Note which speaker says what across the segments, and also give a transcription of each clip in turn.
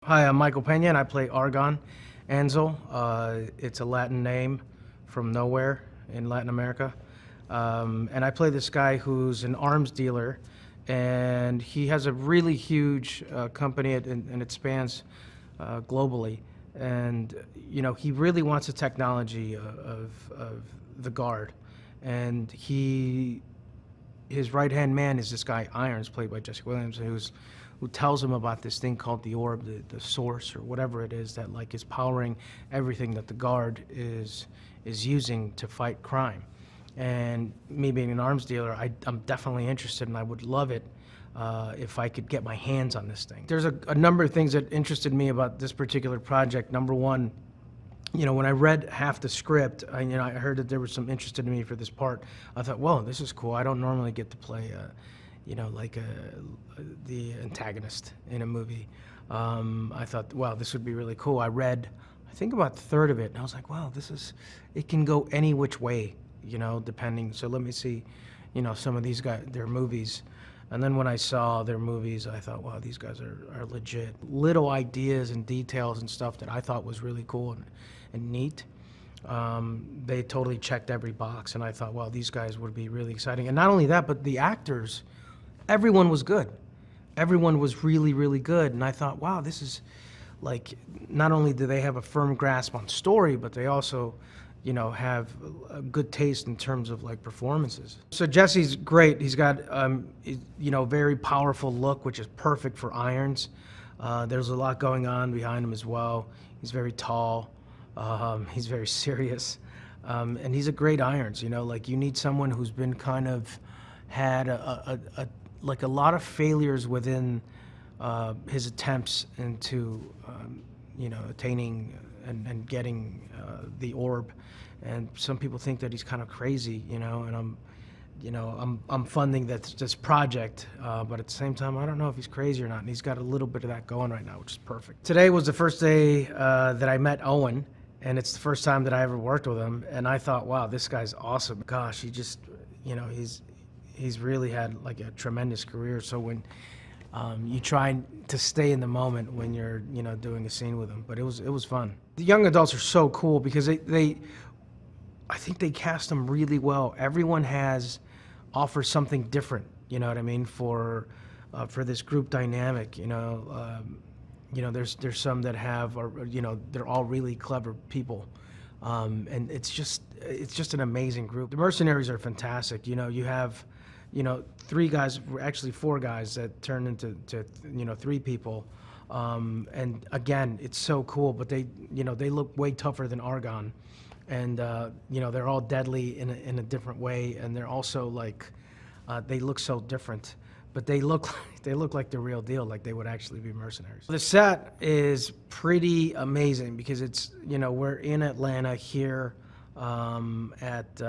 Speaker 1: Hi, I'm Michael Peña, and I play Argon Ansel. It's a Latin name from nowhere in Latin America. And I play this guy who's an arms dealer, and he has a really huge company, and it spans globally. And, you know, he really wants the technology of the Guard. And his right-hand man is this guy, Irons, played by Jesse Williams, who tells him about this thing called the orb, the source, or whatever it is that like is powering everything that the Guard is using to fight crime. And me being an arms dealer, I'm definitely interested, and I would love it if I could get my hands on this thing. There's a number of things that interested me about this particular project. Number one, you know, when I read half the script, I heard that there was some interest in me for this part. I thought, whoa, this is cool. I don't normally get to play, the antagonist in a movie. I thought, wow, this would be really cool. I read, I think about a third of it, and I was like, wow, it can go any which way, you know, depending. So let me see, you know, some of these guys, their movies. And then when I saw their movies, I thought, wow, these guys are legit. Little ideas and details and stuff that I thought was really cool and neat. They totally checked every box, and I thought, wow, these guys would be really exciting. And not only that, but the actors, everyone was good. Everyone was really, really good. And I thought, wow, this is like, not only do they have a firm grasp on story, but they also, you know, have a good taste in terms of like performances. So Jesse's great. He's got, you know, very powerful look, which is perfect for Irons. There's a lot going on behind him as well. He's very tall. He's very serious. And he's a great Irons, you know, like you need someone who's been kind of had like a lot of failures within his attempts into, you know, attaining and getting the orb. And some people think that he's kind of crazy, you know, and I'm funding this project, but at the same time, I don't know if he's crazy or not. And he's got a little bit of that going right now, which is perfect. Today was the first day that I met Owen, and it's the first time that I ever worked with him. And I thought, wow, this guy's awesome. Gosh, he just, you know, he's really had like a tremendous career. So when you try to stay in the moment when you're, you know, doing a scene with him, but it was fun. The young adults are so cool because I think they cast them really well. Everyone offers something different, you know what I mean, for this group dynamic, you know. There's some that you know, they're all really clever people. And it's just an amazing group. The Mercenaries are fantastic. You know, you have, you know, actually four guys that turn into you know, three people. And again, it's so cool, but they look way tougher than Argon. And, you know, they're all deadly in a different way. And they're also like, they look so different, but they look like the real deal, like they would actually be mercenaries. The set is pretty amazing because it's, you know, we're in Atlanta here at,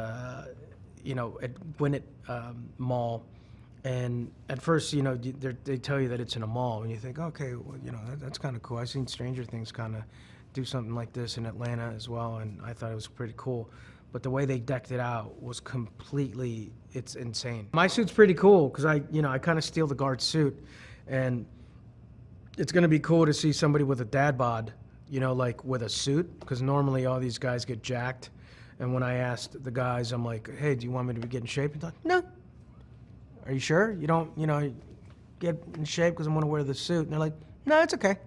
Speaker 1: you know, at Gwinnett Mall. And at first, you know, they tell you that it's in a mall, and you think, okay, well, you know, that's kind of cool. I've seen Stranger Things kind of do something like this in Atlanta as well, and I thought it was pretty cool. But the way they decked it out was completely, it's insane. My suit's pretty cool because I kind of steal the Guard suit, and it's gonna be cool to see somebody with a dad bod, you know, like with a suit, because normally all these guys get jacked. And when I asked the guys, I'm like, hey, do you want me to get in shape? And they're like, no. Are you sure? You don't, you know, get in shape because I'm gonna wear the suit? And they're like, no, it's okay.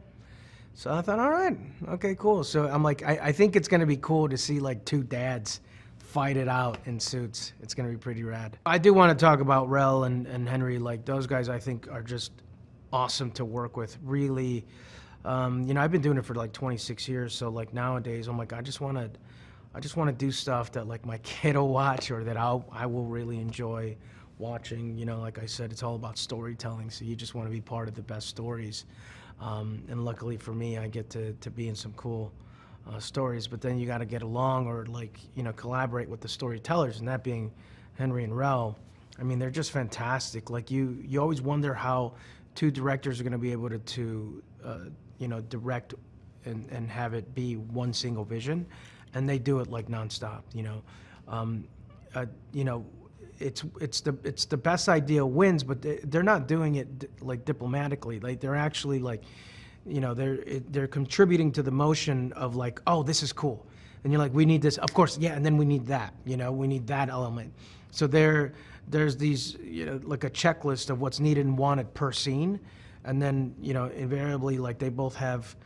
Speaker 1: So I thought, all right, okay, cool. So I'm like, I think it's gonna be cool to see like two dads fight it out in suits. It's gonna be pretty rad. I do want to talk about Rel and Henry. Like those guys, I think are just awesome to work with. Really, you know, I've been doing it for like 26 years. So like nowadays, I'm like, I just want to do stuff that like my kid will watch, or that I will really enjoy watching. You know, like I said, it's all about storytelling. So you just want to be part of the best stories. And luckily for me, I get to be in some cool stories, but then you got to get along or like, you know, collaborate with the storytellers, and that being Henry and Rel. I mean, they're just fantastic. Like you always wonder how two directors are going to be able to you know, direct and have it be one single vision, and they do it like nonstop. You know, it's the best idea wins, but they're not doing it like diplomatically. Like they're actually like, they're contributing to the motion of like, oh, this is cool, and you're like, we need this, of course, yeah, and then we need that, we need that element. So there's these, like a checklist of what's needed and wanted per scene, and then invariably, like, they both have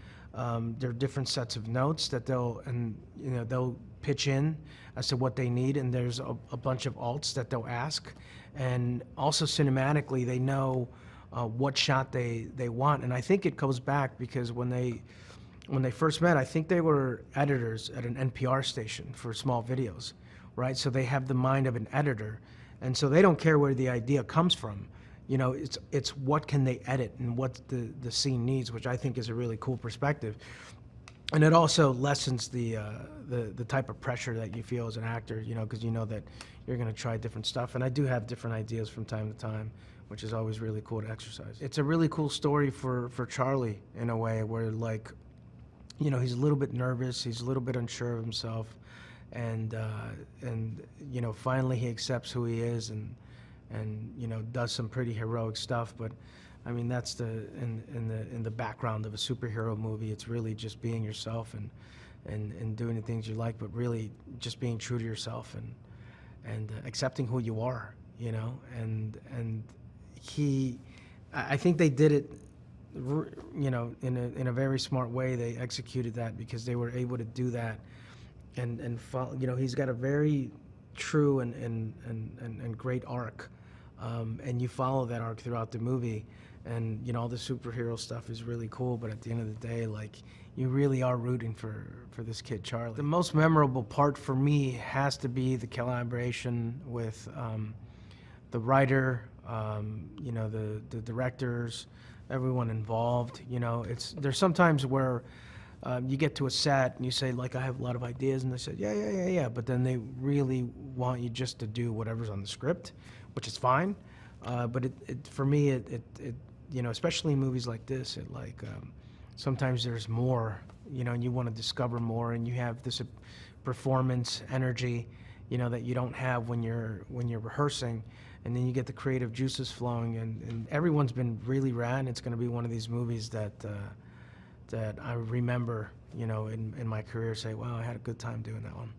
Speaker 1: their different sets of notes that they'll pitch in as to what they need, and there's a bunch of alts that they'll ask, and also cinematically they know what shot they want. And I think it goes back because when they first met, I think they were editors at an NPR station for small videos, right? So they have the mind of an editor, and so they don't care where the idea comes from. It's what can they edit and what the scene needs, which I think is a really cool perspective. And it also lessens the type of pressure that you feel as an actor, because you know that you're going to try different stuff. And I do have different ideas from time to time, which is always really cool to exercise. It's a really cool story for Charlie in a way where, like, he's a little bit nervous, he's a little bit unsure of himself, and finally he accepts who he is and does some pretty heroic stuff. But I mean, that's in the background of a superhero movie. It's really just being yourself and doing the things you like, but really just being true to yourself and accepting who you are, and I think they did it, in a very smart way. They executed that because they were able to do that and follow, he's got a very true and great arc, and you follow that arc throughout the movie. And all the superhero stuff is really cool, but at the end of the day, like, you really are rooting for this kid Charlie. The most memorable part for me has to be the collaboration with the writer, the directors, everyone involved. There's sometimes where you get to a set and you say, like, I have a lot of ideas, and they say, yeah, but then they really want you just to do whatever's on the script, which is fine. But for me, especially in movies like this, sometimes there's more, and you want to discover more, and you have this performance energy, that you don't have when you're rehearsing, and then you get the creative juices flowing, and everyone's been really rad. It's going to be one of these movies that I remember, in my career, say, wow, I had a good time doing that one.